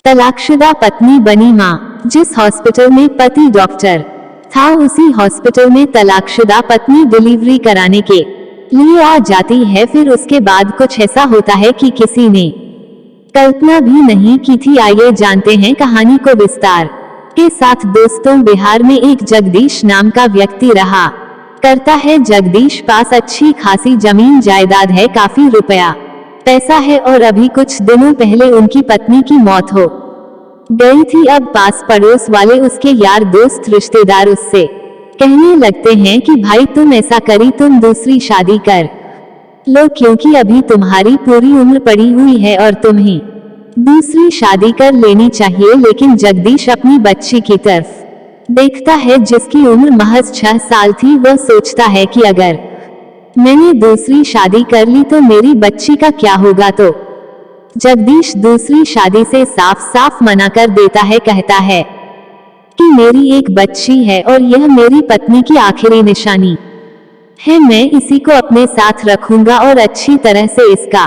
तलाकशुदा पत्नी बनी मां। जिस हॉस्पिटल में पति डॉक्टर था, उसी हॉस्पिटल में तलाकशुदा पत्नी डिलीवरी कराने के लिए आ जाती है। फिर उसके बाद कुछ ऐसा होता है कि किसी ने कल्पना भी नहीं की थी। आइए जानते हैं कहानी को विस्तार के साथ। दोस्तों, बिहार में एक जगदीश नाम का व्यक्ति रहा करता है। जगदीश पास अच्छी खासी जमीन जायदाद है, काफी रुपया पैसा है और अभी कुछ दिनों पहले उनकी पत्नी की मौत हो गई थी। अब पास पड़ोस वाले उसके यार दोस्त रिश्तेदार उससे कहने लगते हैं कि भाई तुम ऐसा करी, तुम दूसरी शादी कर लो, क्योंकि अभी तुम्हारी पूरी उम्र पड़ी हुई है और तुम्हें दूसरी शादी कर लेनी चाहिए। लेकिन जगदीश अपनी बच्ची की तरफ देखता है जिसकी उम्र महज 6 साल थी। वह सोचता है कि अगर मैंने दूसरी शादी कर ली तो मेरी बच्ची का क्या होगा। तो जगदीश दूसरी शादी से साफ साफ मना कर देता है। कहता है कि मेरी एक बच्ची है और यह मेरी पत्नी की आखिरी निशानी है। मैं इसी को अपने साथ रखूंगा और अच्छी तरह से इसका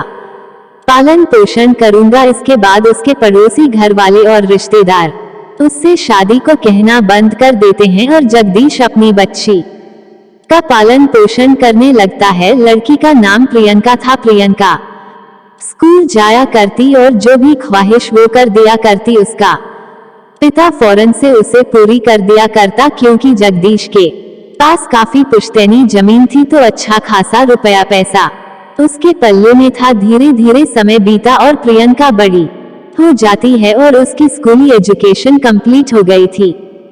पालन पोषण करूंगा। इसके बाद उसके पड़ोसी, घर वाले और रिश्तेदार उससे शादी को कहना बंद कर देते हैं और जगदीश अपनी बच्ची का पालन पोषण करने लगता है। लड़की का नाम प्रियंका था। प्रियंका स्कूल जाया करती और जो भी ख्वाहिश वो कर दिया करती, उसका पिता फौरन से उसे पूरी कर दिया करता। क्योंकि जगदीश के पास काफी पुश्तैनी जमीन थी तो अच्छा खासा रुपया पैसा उसके पल्ले में था। धीरे धीरे समय बीता और प्रियंका बड़ी हो जाती है और उसकी स्कूली एजुकेशन कंप्लीट हो गई थी।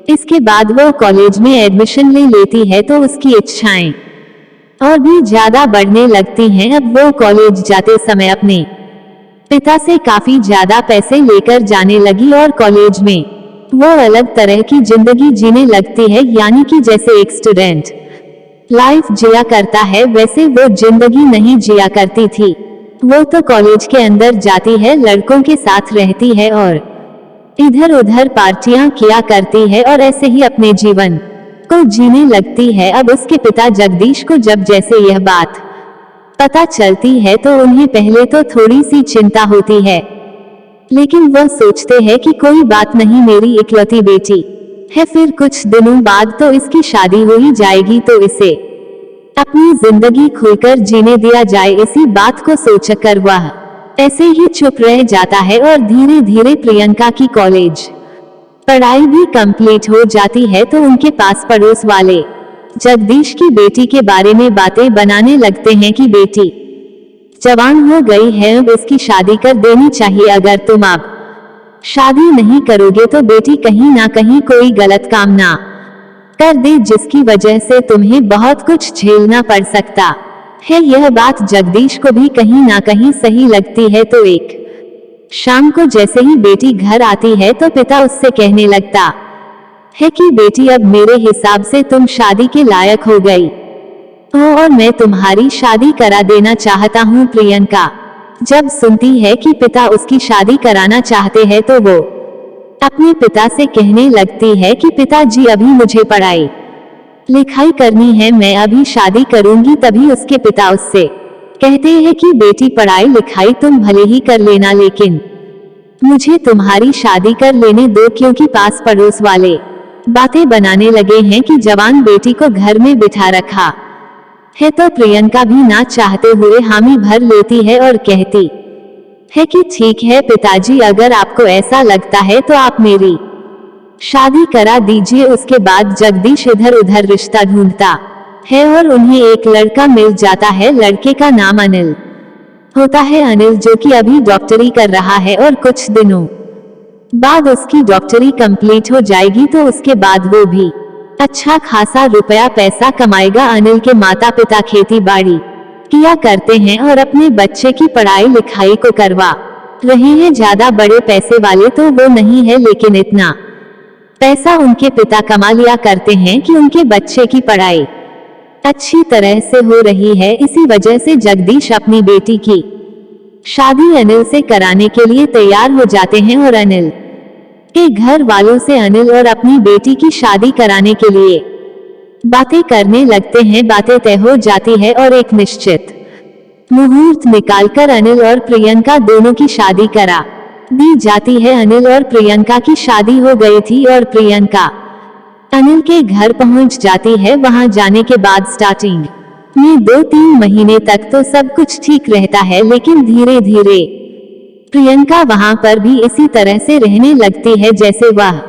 इसके बाद वो कॉलेज में एडमिशन ले लेती है तो उसकी इच्छाएं और भी ज्यादा बढ़ने लगती हैं। अब वो कॉलेज जाते समय अपने पिता से काफी ज्यादा पैसे लेकर जाने लगी और कॉलेज में वो अलग तरह की जिंदगी जीने लगती है। यानी कि जैसे एक स्टूडेंट लाइफ जिया करता है वैसे वो जिंदगी नहीं जिया करती थी। वो तो कॉलेज के अंदर जाती है, लड़कों के साथ रहती है और इधर उधर पार्टियां किया करती है और ऐसे ही अपने जीवन को जीने लगती है। अब उसके पिता जगदीश को जब जैसे यह बात पता चलती है तो उन्हें पहले तो थोड़ी सी चिंता होती है, लेकिन वह सोचते हैं कि कोई बात नहीं, मेरी इकलौती बेटी है। फिर कुछ दिनों बाद तो इसकी शादी हो ही जाएगी तो इसे अपनी जिंदगी खुलकर जीने दिया जाए। इसी बात को सोचकर वह ऐसे ही चुप रह जाता है और धीरे धीरे प्रियंका की कॉलेज पढ़ाई भी कंप्लीट हो जाती है। तो उनके पास पड़ोस वाले जगदीश की बेटी के बारे में बातें बनाने लगते हैं कि बेटी जवान हो गई है, अब इसकी शादी कर देनी चाहिए। अगर तुम अब शादी नहीं करोगे तो बेटी कहीं ना कहीं कोई गलत काम ना कर दे, जिसकी वजह से तुम्हें बहुत कुछ झेलना पड़ सकता है। यह बात जगदीश को भी कहीं ना कहीं सही लगती है। तो एक शाम को जैसे ही बेटी घर आती है तो पिता उससे कहने लगता है कि बेटी अब मेरे हिसाब से तुम शादी के लायक हो गई हो और मैं तुम्हारी शादी करा देना चाहता हूँ। प्रियंका जब सुनती है कि पिता उसकी शादी कराना चाहते हैं तो वो अपने पिता से कहने लगती है कि पिताजी अभी मुझे पढ़ाई लिखाई करनी है, मैं अभी शादी करूंगी। तभी उसके पिता उससे कहते हैं कि बेटी पढ़ाई लिखाई तुम भले ही कर लेना, लेकिन मुझे तुम्हारी शादी कर लेने दो। क्योंकि पास पड़ोस वाले बातें बनाने लगे हैं कि जवान बेटी को घर में बिठा रखा है। तो प्रियंका भी ना चाहते हुए हामी भर लेती है और कहती है कि ठीक है पिताजी, अगर आपको ऐसा लगता है तो आप मेरी शादी करा दीजिए। उसके बाद जगदीश इधर उधर रिश्ता ढूंढता है और उन्हें एक लड़का मिल जाता है। लड़के का नाम अनिल होता है। अनिल जो कि अभी डॉक्टरी कर रहा है और कुछ दिनों बाद उसकी डॉक्टरी कंप्लीट हो जाएगी तो उसके बाद वो भी अच्छा खासा रुपया पैसा कमाएगा। अनिल के माता पिता खेती बाड़ी किया करते हैं और अपने बच्चे की पढ़ाई लिखाई को करवा रहे हैं। ज्यादा बड़े पैसे वाले तो वो नहीं है, लेकिन इतना पैसा उनके पिता कमा लिया करते हैं कि उनके बच्चे की पढ़ाई अच्छी तरह से हो रही है। इसी वजह से जगदीश अपनी बेटी की शादी अनिल से कराने के लिए तैयार हो जाते हैं और अनिल के घर वालों से अनिल और अपनी बेटी की शादी कराने के लिए बातें करने लगते हैं। बातें तय हो जाती है और एक निश्चित मुहूर्त निकालकर अनिल और प्रियंका दोनों की शादी करा दी जाती है। अनिल और प्रियंका की शादी हो गई थी और प्रियंका अनिल के घर पहुंच जाती है। वहां जाने के बाद स्टार्टिंग में 2-3 महीने तक तो सब कुछ ठीक रहता है, लेकिन धीरे धीरे प्रियंका वहां पर भी इसी तरह से रहने लगती है जैसे वह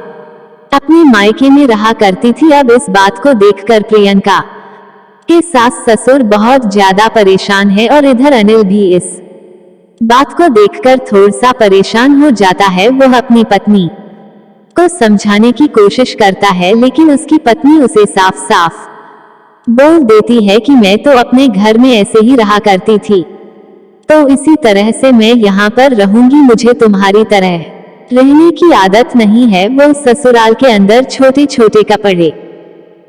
अपने मायके में रहा करती थी। अब इस बात को देखकर प्रियंका के सास ससुर बहुत ज्यादा परेशान है और इधर अनिल भी इस बात को देखकर थोड़ा सा परेशान हो जाता है। वह अपनी पत्नी को समझाने की कोशिश करता है, लेकिन उसकी पत्नी उसे साफ साफ बोल देती है कि मैं तो अपने घर में ऐसे ही रहा करती थी, तो इसी तरह से मैं यहाँ पर रहूंगी, मुझे तुम्हारी तरह रहने की आदत नहीं है। वो ससुराल के अंदर छोटे छोटे कपड़े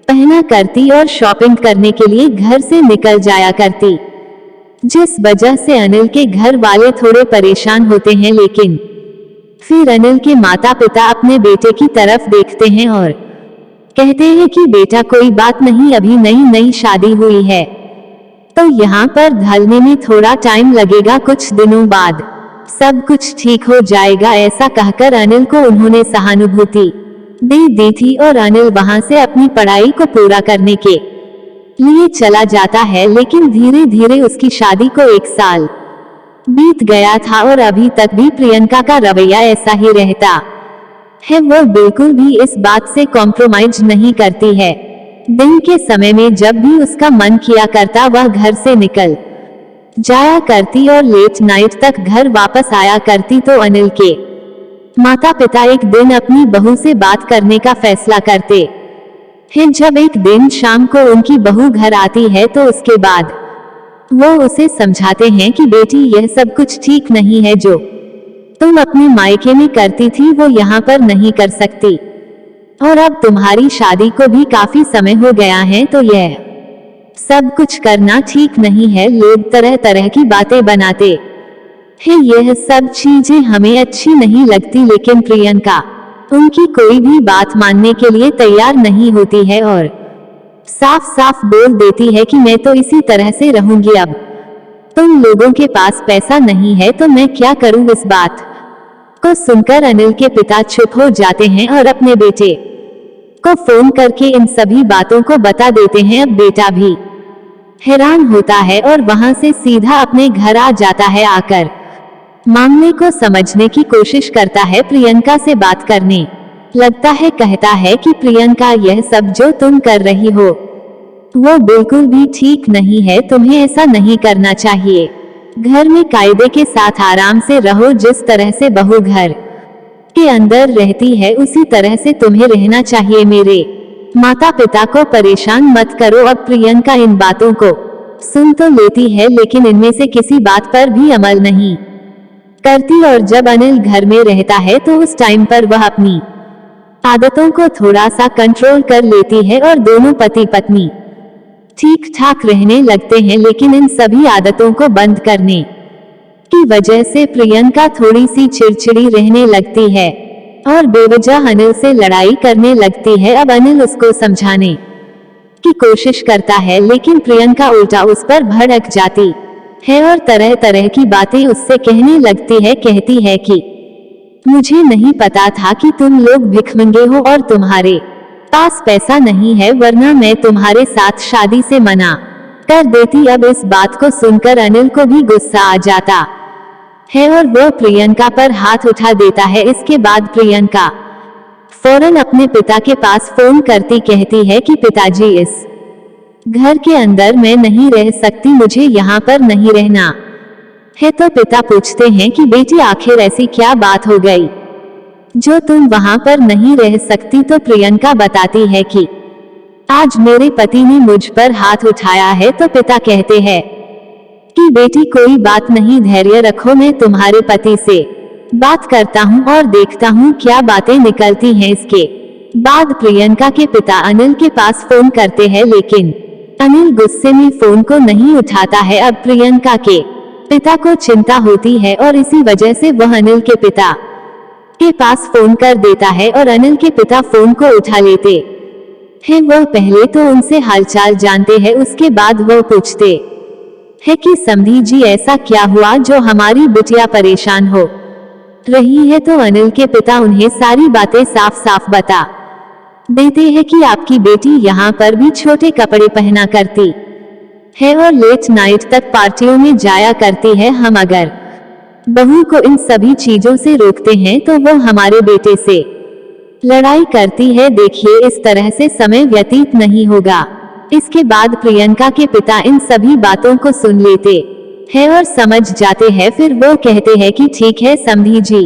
पहना करती और शॉपिंग करने के लिए घर से निकल जाया करती, जिस वजह से अनिल के घर वाले थोड़े परेशान होते हैं। लेकिन फिर अनिल के माता पिता अपने बेटे की तरफ देखते हैं और कहते हैं कि बेटा कोई बात नहीं, अभी नई नई शादी हुई है तो यहाँ पर ढलने में थोड़ा टाइम लगेगा, कुछ दिनों बाद सब कुछ ठीक हो जाएगा। ऐसा कहकर अनिल को उन्होंने सहानुभूति दे दी थी और अनिल वहां से अपनी पढ़ाई को पूरा करने के लिए चला जाता है। लेकिन धीरे धीरे उसकी शादी को 1 साल बीत गया था और अभी तक भी प्रियंका का रवैया ऐसा ही रहता है। वह बिल्कुल भी इस बात से कॉम्प्रोमाइज नहीं करती है। दिन के समय में जब भी उसका मन किया करता वह घर से निकल जाया करती और लेट नाइट तक घर वापस आया करती। तो अनिल के माता पिता एक दिन अपनी बहू से बात करने का फैसला करते हैं। जब एक दिन शाम को उनकी बहू घर आती है तो उसके बाद वो उसे समझाते हैं कि बेटी यह सब कुछ ठीक नहीं है, जो तुम अपने मायके में करती थी वो यहाँ पर नहीं कर सकती, और अब तुम्हारी शादी को भी काफी समय हो गया है, तो यह सब कुछ करना ठीक नहीं है। लोग तरह तरह की बातें बनाते हैं, यह सब चीजें हमें अच्छी नहीं लगती, लेकिन प्रियंका उनकी कोई भी बात मानने के लिए तैयार नहीं होती है और साफ साफ बोल देती है कि मैं तो इसी तरह से रहूंगी, अब तुम लोगों के पास पैसा नहीं है तो मैं क्या करूं। इस बात को सुनकर अनिल के पिता चुप हो जाते हैं और अपने बेटे को फोन करके इन सभी बातों को बता देते हैं। अब बेटा भी हैरान होता है और वहां से सीधा अपने घर आ जाता है। आकर मामले को समझने की कोशिश करता है, प्रियंका से बात करने लगता है। कहता है कि प्रियंका यह सब जो तुम कर रही हो वो बिल्कुल भी ठीक नहीं है, तुम्हें ऐसा नहीं करना चाहिए। घर में कायदे के साथ आराम से रहो, जिस तरह से बहू घर के अंदर रहती है उसी तरह से तुम्हें रहना चाहिए। मेरे माता पिता को परेशान मत करो। अब प्रियंका इन बातों को सुन तो लेती है, लेकिन इनमें से किसी बात पर भी अमल नहीं करती। और जब अनिल घर में रहता है तो उस टाइम पर वह अपनी आदतों को थोड़ा सा कंट्रोल कर लेती है और दोनों पति पत्नी ठीक ठाक रहने लगते हैं। लेकिन इन सभी आदतों को बंद करने की वजह से प्रियंका थोड़ी सी चिड़चिड़ी रहने लगती है और बेवजह अनिल से लड़ाई करने लगती है। अब अनिल उसको समझाने की कोशिश करता है, लेकिन प्रियंका उल्टा उस पर भड़क जाती है और तरह तरह की बातें उससे कहने लगती है। कहती है कि मुझे नहीं पता था कि तुम लोग भिखमंगे हो और तुम्हारे पास पैसा नहीं है, वरना मैं तुम्हारे साथ शादी से मना कर देती। अब इस बात को सुनकर अनिल को भी गुस्सा आ जाता है और वह प्रियंका पर हाथ उठा देता है। इसके बाद प्रियंका फौरन अपने पिता के पास फोन करती कहती है कि पिताजी इस घर के अंदर मैं नहीं रह सकती, मुझे यहाँ पर नहीं रहना है। तो पिता पूछते हैं कि बेटी आखिर ऐसी क्या बात हो गई जो तुम वहां पर नहीं रह सकती। तो प्रियंका बताती है कि आज मेरे पति ने मुझ पर हाथ उठाया है। तो पिता कहते हैं कि बेटी कोई बात नहीं, धैर्य रखो, मैं तुम्हारे पति से बात करता हूँ और देखता हूँ क्या बातें निकलती हैं। इसके बाद प्रियंका के पिता अनिल के पास फोन करते हैं, लेकिन अनिल गुस्से में फोन को नहीं उठाता है। अब प्रियंका के पिता को चिंता होती है और इसी वजह से वह अनिल के पिता के पास फोन कर देता है और अनिल के पिता फोन को उठा लेते हैं। वह पहले तो उनसे हालचाल जानते हैं, उसके बाद वह पूछते हैं कि समधी जी ऐसा क्या हुआ जो हमारी बिटिया परेशान हो रही है तो अनिल के पिता उन्हें सारी बातें साफ साफ बता देते हैं कि आपकी बेटी यहाँ पर भी छोटे कपड़े पहना करती है और लेट नाइट तक पार्टियों में जाया करती है। हम अगर बहू को इन सभी चीजों से रोकते हैं तो वो हमारे बेटे से लड़ाई करती है। देखिए, इस तरह से समय व्यतीत नहीं होगा। इसके बाद प्रियंका के पिता इन सभी बातों को सुन लेते हैं और समझ जाते हैं। फिर वो कहते हैं कि ठीक है समधी जी,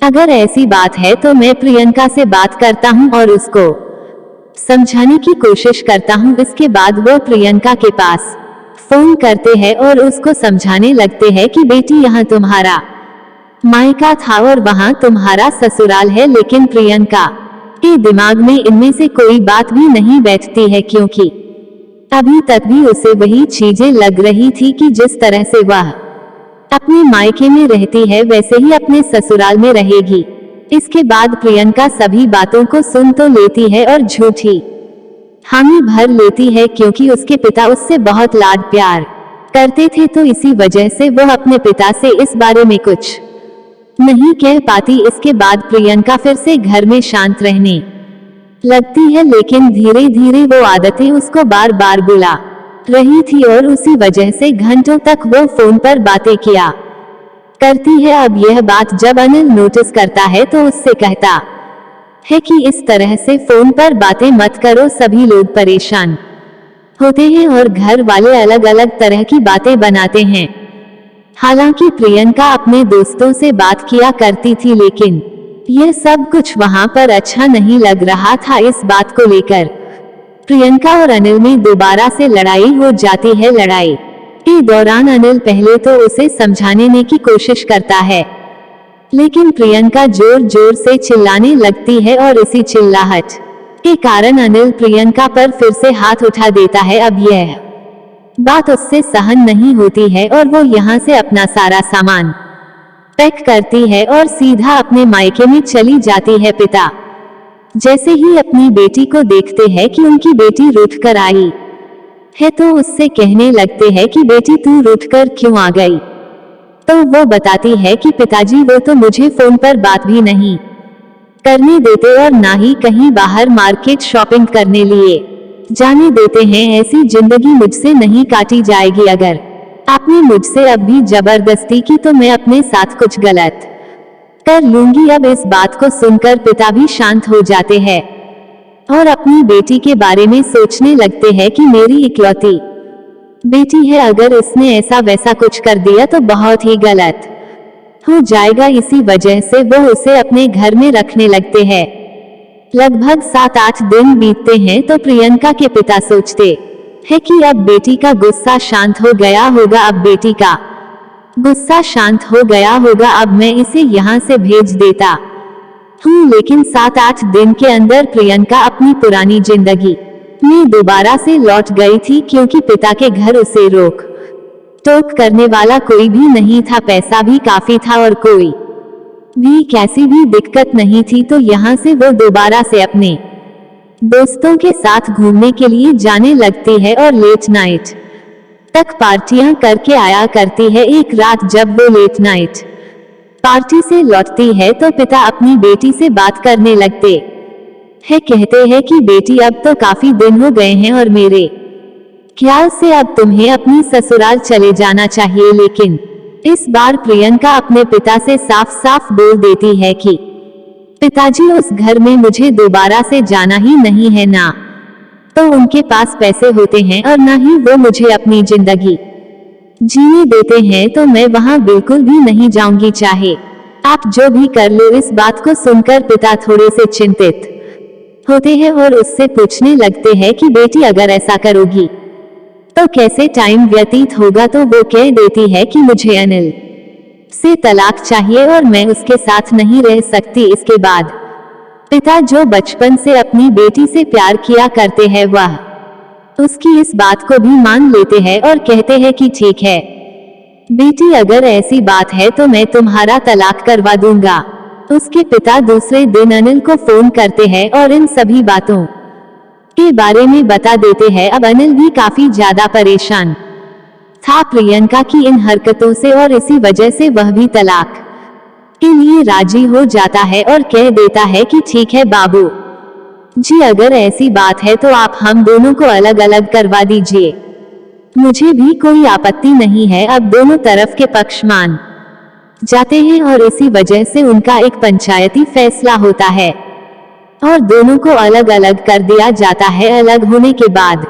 अगर ऐसी बात है तो मैं प्रियंका से बात करता हूँ और उसको समझाने की कोशिश करता हूँ। इसके बाद वो प्रियंका के पास फोन करते हैं और उसको समझाने लगते हैं कि बेटी, यहाँ तुम्हारा मायका था और वहाँ तुम्हारा ससुराल है, लेकिन प्रियंका के दिमाग में इनमें से कोई बात भी नहीं बैठती है, क्योंकि अभी तक भी उसे वही चीजें लग रही थी कि जिस तरह से वह अपने मायके में रहती है वैसे ही अपने ससुराल में रहेगी। इसके बाद प्रियंका सभी बातों को सुन तो लेती है और झूठी हामी भर लेती है, क्योंकि उसके पिता उससे बहुत लाड प्यार करते थे, तो इसी वजह से वह अपने पिता से इस बारे में कुछ नहीं कह पाती। इसके बाद प्रियंका फिर से घर में शांत रहने लगती है, लेकिन धीरे धीरे वो आदतें उसको बार बार बुला रही थी और उसी वजह से घंटों तक वो फोन पर बातें किया करती है। अब यह बात जब अनिल नोटिस करता है तो उससे कहता है कि इस तरह से फोन पर बातें मत करो, सभी लोग परेशान होते हैं और घर वाले अलग अलग तरह की बातें बनाते हैं। हालांकि प्रियंका अपने दोस्तों से बात किया करती थी, लेकिन यह सब कुछ वहां पर अच्छा नहीं लग रहा था। इस बात को लेकर प्रियंका और अनिल में दोबारा से लड़ाई हो जाती है। लड़ाई के दौरान अनिल पहले तो उसे समझाने की कोशिश करता है, लेकिन प्रियंका जोर जोर से चिल्लाने लगती है और इसी चिल्लाहट के कारण अनिल प्रियंका पर फिर से हाथ उठा देता है। अब यह बात उससे सहन नहीं होती है और वो यहाँ से अपना सारा सामान पैक करती है और सीधा अपने मायके में चली जाती है। पिता जैसे ही अपनी बेटी को देखते हैं कि उनकी बेटी रूठ कर आई है तो उससे कहने लगते हैं कि बेटी, तू रूठ कर क्यों आ गई? तो वो बताती है कि पिताजी, वो तो मुझे फोन पर बात भी नहीं करने देते और ना ही कहीं बाहर मार्केट शॉपिंग करने लिए जाने देते हैं। ऐसी जिंदगी मुझसे नहीं काटी जाएगी। अगर आपने मुझसे अब भी जबरदस्ती की तो मैं अपने साथ कुछ गलत कर लूंगी। अब इस बात को सुनकर पिता भी शांत हो जाते हैं और अपनी बेटी के बारे में सोचने लगते हैं कि मेरी इकलौती बेटी है, अगर इसने ऐसा वैसा कुछ कर दिया तो बहुत ही गलत हो जाएगा। इसी वजह से वो उसे अपने घर में रखने लगते हैं। लगभग 7-8 दिन बीतते हैं तो प्रियंका के पिता सोचते हैं कि अब बेटी का गुस्सा शांत हो गया होगा, अब बेटी का गुस्सा शांत हो गया होगा, अब मैं इसे यहाँ से भेज देता हूँ। लेकिन 7-8 दिन के अंदर प्रियंका अपनी पुरानी जिंदगी में दोबारा से लौट गई थी, क्योंकि पिता के घर उसे रोक टोक करने वाला कोई भी नहीं था, पैसा भी काफी था और कोई भी कैसी भी दिक्कत नहीं थी। तो यहाँ से वो दोबारा से अपने दोस्तों के साथ घूमने के लिए जाने लगती है और लेट नाइट तक पार्टियां करके आया करती है। एक रात जब वो लेट नाइट पार्टी से लौटती है तो पिता अपनी बेटी से बात करने लगते हैं। कहते हैं कि बेटी, अब तो काफी दिन हो गए हैं और मेरे ख्याल से अब तुम्हें अपनी ससुराल चले जाना चाहिए। लेकिन इस बार प्रियंका अपने पिता से साफ साफ बोल देती है कि पिताजी, उस घर में मुझे दोबारा से जाना ही नहीं है। ना तो उनके पास पैसे होते हैं और ना ही वो मुझे अपनी जिंदगी जीने देते हैं, तो मैं वहां बिल्कुल भी नहीं जाऊंगी, चाहे आप जो भी कर लो। इस बात को सुनकर पिता थोड़े से चिंतित होते हैं और उससे पूछने लगते हैं कि बेटी, अगर ऐसा करोगी तो कैसे टाइम व्यतीत होगा? तो वो कह देती है कि मुझे अनिल से तलाक चाहिए और मैं उसके साथ नहीं रह सकती। इसके बाद पिता, जो बचपन से अपनी बेटी से प्यार किया करते हैं, वह उसकी इस बात को भी मान लेते हैं और कहते हैं कि ठीक है बेटी, अगर ऐसी बात है तो मैं तुम्हारा तलाक करवा दूंगा। उसके पिता दूसरे दिन अनिल को फोन करते हैं और इन सभी बातों के बारे में बता देते हैं। अब अनिल भी काफी ज्यादा परेशान था प्रियंका की इन हरकतों से और इसी वजह से वह भी तलाक के लिए राजी हो जाता है और कह देता है कि ठीक है बाबू जी, अगर ऐसी बात है तो आप हम दोनों को अलग अलग करवा दीजिए, मुझे भी कोई आपत्ति नहीं है। अब दोनों तरफ के पक्ष मान जाते हैं और इसी वजह से उनका एक पंचायती फैसला होता है और दोनों को अलग अलग कर दिया जाता है। अलग होने के बाद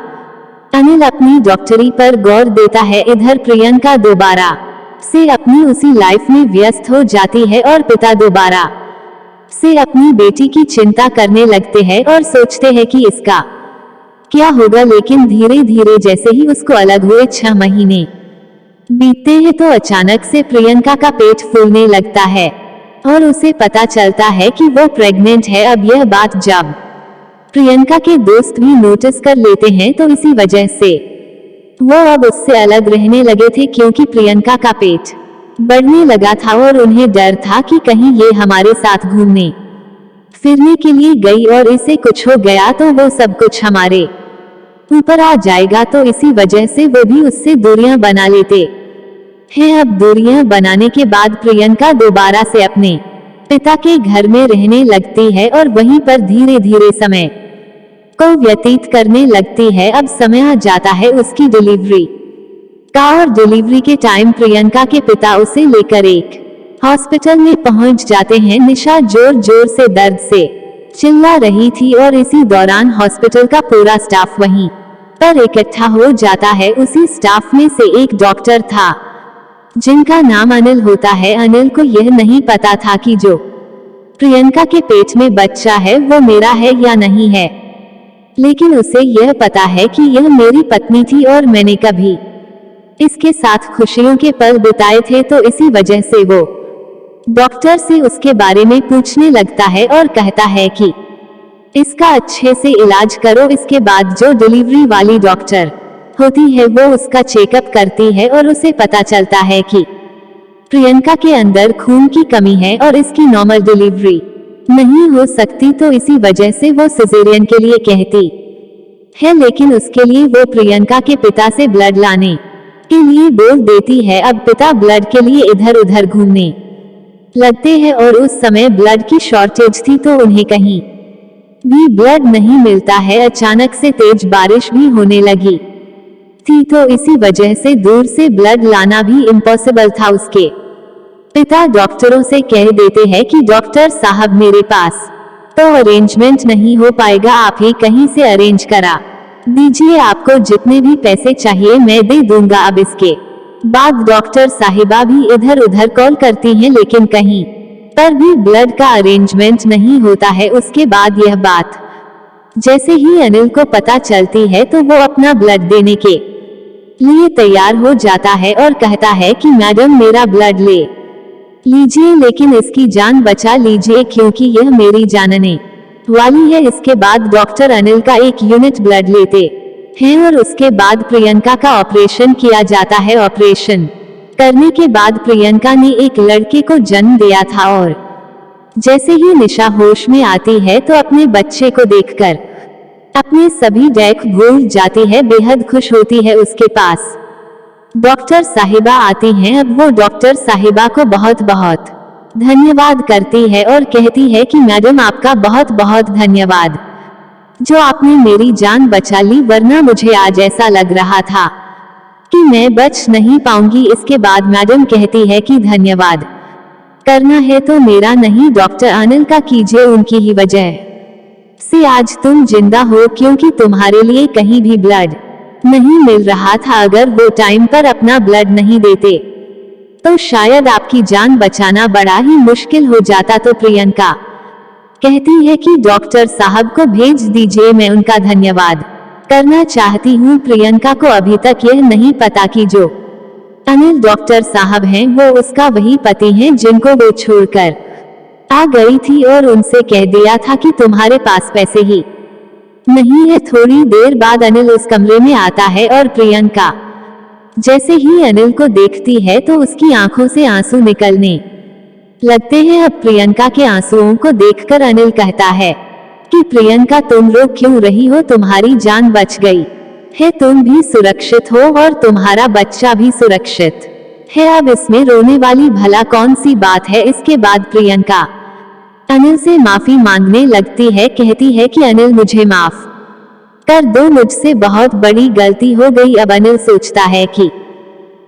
अनिल अपनी डॉक्टरी पर गौर देता है, इधर प्रियंका दोबारा से अपनी उसी लाइफ में व्यस्त हो जाती है और पिता दोबारा से अपनी बेटी की चिंता करने लगते हैं और सोचते हैं कि इसका क्या होगा। लेकिन धीरे धीरे जैसे ही उसको अलग हुए 6 महीने बीतते हैं तो अचानक से प्रियंका का पेट फूलने लगता है और उसे पता चलता है कि वो प्रेग्नेंट है। अब यह बात जब प्रियंका के दोस्त भी नोटिस कर लेते हैं तो इसी वजह से वो अब उससे अलग रहने लगे थे, क्योंकि प्रियंका का पेट बढ़ने लगा था और उन्हें डर था कि कहीं ये हमारे साथ घूमने फिरने के लिए गई और इसे कुछ हो गया तो वो सब कुछ हमारे ऊपर आ जाएगा। तो इसी वजह से वो भी उससे दूरियां बना लेते हैं। अब दूरियां बनाने के बाद प्रियंका दोबारा से अपने पिता के घर में रहने लगती है और वहीं पर धीरे धीरे समय को व्यतीत करने लगती है। अब समय आ जाता है उसकी डिलीवरी का और डिलीवरी के टाइम प्रियंका के पिता उसे लेकर एक हॉस्पिटल में पहुंच जाते हैं। निशा जोर जोर से दर्द से चिल्ला रही थी और इसी दौरान हॉस्पिटल का पूरा स्टाफ वहीं पर इकट्ठा हो जाता है। उसी स्टाफ में से एक डॉक्टर था जिनका नाम अनिल होता है। अनिल को यह नहीं पता था कि जो प्रियंका के पेट में बच्चा है वो मेरा है या नहीं है, लेकिन उसे यह पता है कि यह मेरी पत्नी थी और मैंने कभी इसके साथ खुशियों के पल बिताए थे। तो इसी वजह से वो डॉक्टर से उसके बारे में पूछने लगता है और कहता है कि इसका अच्छे से इलाज करो। इसके बाद जो डिलीवरी वाली डॉक्टर होती है वो उसका चेकअप करती है और उसे पता चलता है कि प्रियंका के अंदर खून की कमी है और इसकी नॉर्मल डिलीवरी नहीं हो सकती। तो इसी वजह से वो सिजेरियन के लिए कहती है, लेकिन उसके लिए वो प्रियंका के पिता से ब्लड लाने के लिए बोल देती है। अब पिता ब्लड के लिए इधर उधर घूमने लगते हैं और उस समय ब्लड की शॉर्टेज थी तो उन्हें कहीं भी ब्लड नहीं मिलता है। अचानक से तेज बारिश भी होने लगी थी तो इसी वजह से दूर से ब्लड लाना भी इम्पॉसिबल था। उसके पिता डॉक्टरों से कह देते हैं कि डॉक्टर साहब मेरे पास तो अरेंजमेंट नहीं हो पाएगा, आप ही कहीं से अरेंज करा दीजिए, आपको जितने भी पैसे चाहिए मैं दे दूंगा। अब इसके बाद डॉक्टर साहिबा भी इधर उधर कॉल करती हैं, लेकिन कहीं पर भी ब्लड का अरेंजमेंट नहीं होता है। उसके बाद यह बात जैसे ही अनिल को पता चलती है तो वो अपना ब्लड देने के लिए तैयार हो जाता है और कहता है कि मैडम मेरा ब्लड ले लीजिए, लेकिन इसकी जान बचा लीजिए क्योंकि यह मेरी जानने वाली है। इसके बाद डॉक्टर अनिल का 1 यूनिट ब्लड लेते हैं और उसके बाद प्रियंका का ऑपरेशन किया जाता है। ऑपरेशन करने के बाद प्रियंका ने एक लड़के को जन्म दिया था और जैसे ही निशा होश में आती है तो अपने बच्चे को देखकर अपने सभी डैक भूल जाती है, बेहद खुश होती है। उसके पास डॉक्टर साहिबा आती हैं। अब वो डॉक्टर साहिबा को बहुत बहुत धन्यवाद करती है और कहती है कि मैडम आपका बहुत बहुत धन्यवाद, जो आपने मेरी जान बचा ली, वरना मुझे आज ऐसा लग रहा था कि मैं बच नहीं पाऊंगी। इसके बाद मैडम कहती है कि धन्यवाद करना है तो मेरा नहीं डॉक्टर अनिल का कीजिए, उनकी ही वजह से आज तुम जिंदा हो, क्योंकि तुम्हारे लिए कहीं भी ब्लड नहीं मिल रहा था। अगर वो टाइम पर अपना ब्लड नहीं देते तो शायद आपकी जान बचाना बड़ा ही मुश्किल हो जाता। तो प्रियंका कहती है कि डॉक्टर साहब को भेज दीजिए, मैं उनका धन्यवाद करना चाहती हूँ। प्रियंका को अभी तक यह नहीं पता कि जो अनिल डॉक्टर साहब हैं वो उसका वही पति हैं जिनको वो छोड़कर आ गई थी और उनसे कह दिया था कि तुम्हारे पास पैसे ही नहीं है। थोड़ी देर बाद अनिल उस कमरे में आता है और प्रियंका जैसे ही अनिल को देखती है तो उसकी आंखों से आंसू निकलने लगते हैं। अब प्रियंका के आंसुओं को देखकर अनिल कहता है कि प्रियंका तुम रो क्यों रही हो, तुम्हारी जान बच गई है, तुम भी सुरक्षित हो और तुम्हारा बच्चा भी सुरक्षित है। अब इसमें रोने वाली भला कौन सी बात है। इसके बाद प्रियंका अनिल से माफी मांगने लगती है, कहती है कि अनिल मुझे माफ कर दो, मुझसे बहुत बड़ी गलती हो गई। अब अनिल सोचता है कि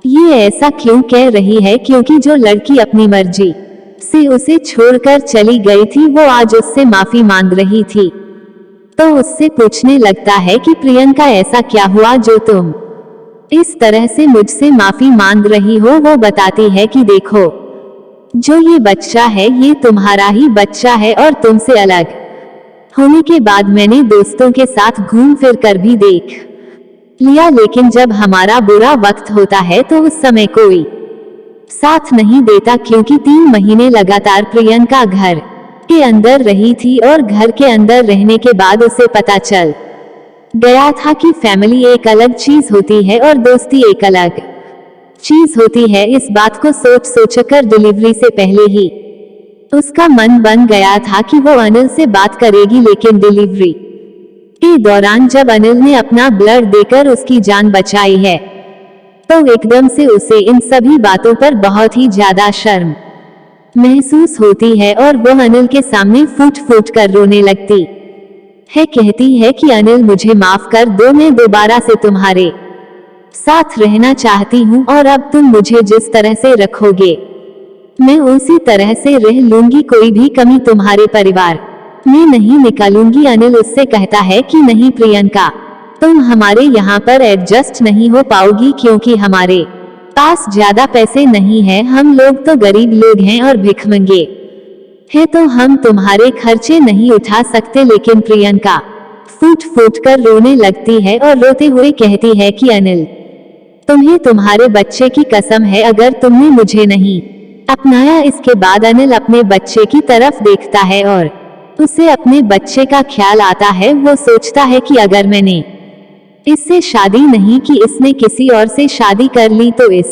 ये ऐसा क्यों कह रही है, क्योंकि जो लड़की अपनी मर्जी से उसे छोड़कर चली गई थी वो आज उससे माफी मांग रही थी। तो उससे पूछने लगता है कि प्रियंका ऐसा क्या हुआ जो तुम इस तरह से मुझसे माफी मांग रही हो। वो बताती है कि देखो, जो ये बच्चा है ये तुम्हारा ही बच्चा है और तुमसे अलग होने के बाद मैंने दोस्तों के साथ घूम फिर कर भी देख लिया, लेकिन जब हमारा बुरा वक्त होता है तो उस समय कोई साथ नहीं देता। क्योंकि 3 महीने लगातार प्रियंका घर के अंदर रही थी और घर के अंदर रहने के बाद उसे पता चल गया था कि फैमिली एक अलग चीज होती है और दोस्ती एक अलग चीज होती है। इस बात को सोचकर डिलीवरी से पहले ही उसका मन बन गया था कि वो अनिल से बात करेगी, लेकिन डिलीवरी के दौरान जब अनिल ने अपना ब्लड देकर उसकी जान बचाई है तो एकदम से उसे इन सभी बातों पर बहुत ही ज्यादा शर्म महसूस होती है और वो अनिल के सामने फूट फूट कर रोने लगती है। कहती है कि अनिल मुझे माफ कर दो, मैं दोबारा से तुम्हारे साथ रहना चाहती हूँ और अब तुम मुझे जिस तरह से रखोगे मैं उसी तरह से रह लूंगी, कोई भी कमी तुम्हारे परिवार में नहीं निकालूंगी। अनिल उससे कहता है कि नहीं प्रियंका, तुम हमारे यहाँ पर एडजस्ट नहीं हो पाओगी, क्योंकि हमारे पास ज्यादा पैसे नहीं है, हम लोग तो गरीब लोग हैं और भिखमंगे हैं, तो हम तुम्हारे खर्चे नहीं उठा सकते। लेकिन प्रियंका फूट फूट कर रोने लगती है और रोते हुए कहती है कि अनिल, तुम्हें तुम्हारे बच्चे की कसम है, अगर तुमने मुझे नहीं अपनाया। इसके बाद अनिल अपने बच्चे की तरफ देखता है और उसे अपने बच्चे का ख्याल आता है। वो सोचता है कि अगर मैंने इससे शादी नहीं की, इसने किसी और से शादी कर ली तो इस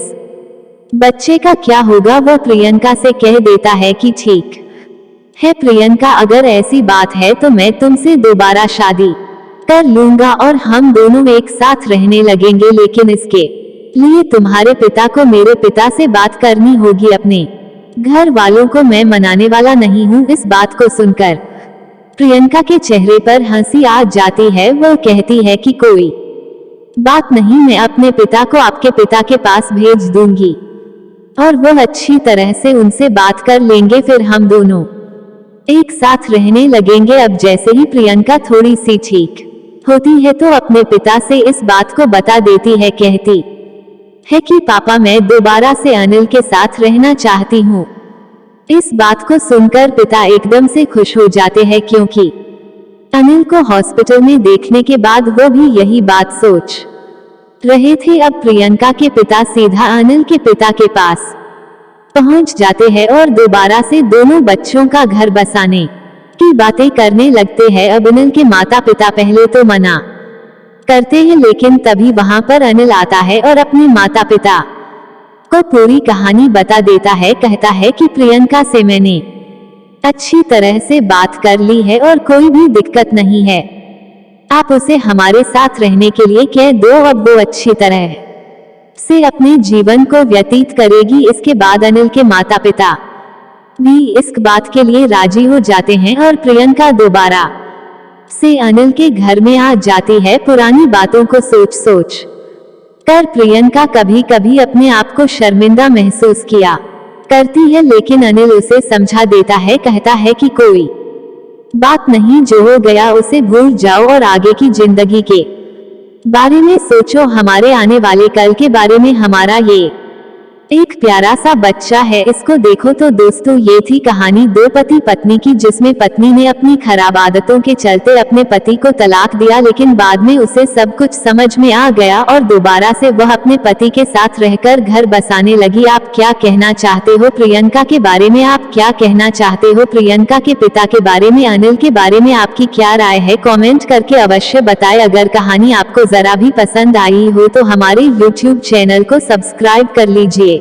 बच्चे का क्या होगा। वो प्रियंका से कह देता है कि ठीक है प्रियंका, अगर ऐसी बात है तो मैं तुमसे दोबारा शादी कर लूंगा और हम दोनों एक साथ रहने लगेंगे, लेकिन इसके लिए तुम्हारे पिता को मेरे पिता से बात करनी होगी, अपने घर वालों को मैं मनाने वाला नहीं हूँ। इस बात को सुनकर प्रियंका के चेहरे पर हंसी आ जाती है। वो कहती है कि कोई बात नहीं, मैं अपने पिता को आपके पिता के पास भेज दूंगी और वो अच्छी तरह से उनसे बात कर लेंगे, फिर हम दोनों एक साथ रहने लगेंगे। अब जैसे ही प्रियंका थोड़ी सी ठीक होती है तो अपने पिता से इस बात को बता देती है। कहती है कि पापा, मैं दोबारा से अनिल के साथ रहना चाहती हूँ। इस बात को सुनकर पिता एकदम से खुश हो जाते हैं, क्योंकि अनिल को हॉस्पिटल में देखने के बाद वो भी यही बात सोच रहे थे। अब प्रियंका के पिता सीधा अनिल के पिता के पास पहुंच जाते हैं और दोबारा से दोनों बच्चों का घर बसाने की बातें करने लगते हैं। अब अनिल के माता पिता पहले तो मना करते हैं, लेकिन तभी वहां पर अनिल आता है और अपने माता पिता को पूरी कहानी बता देता है। कहता है कि प्रियंका से मैंने अच्छी तरह से बात कर ली है और कोई भी दिक्कत नहीं है, आप उसे हमारे साथ रहने के लिए कह दो, अब वो अच्छी तरह से अपने जीवन को व्यतीत करेगी। इसके बाद अनिल के माता पिता भी इस बात के लिए राजी हो जाते हैं और प्रियंका दोबारा से अनिल के घर में आ जाती है। पुरानी बातों को सोच कर प्रियंका कभी कभी अपने आप को शर्मिंदा महसूस किया करती है, लेकिन अनिल उसे समझा देता है। कहता है कि कोई बात नहीं, जो हो गया उसे भूल जाओ और आगे की जिंदगी के बारे में सोचो, हमारे आने वाले कल के बारे में। हमारा ये एक प्यारा सा बच्चा है, इसको देखो। तो दोस्तों, ये थी कहानी दो पति पत्नी की, जिसमें पत्नी ने अपनी खराब आदतों के चलते अपने पति को तलाक दिया, लेकिन बाद में उसे सब कुछ समझ में आ गया और दोबारा से वह अपने पति के साथ रहकर घर बसाने लगी। आप क्या कहना चाहते हो प्रियंका के बारे में? आप क्या कहना चाहते हो प्रियंका के पिता के बारे में? अनिल के बारे में आपकी क्या राय है? कमेंट करके अवश्य बताएं। अगर कहानी आपको जरा भी पसंद आई हो तो हमारे YouTube चैनल को सब्सक्राइब कर लीजिए।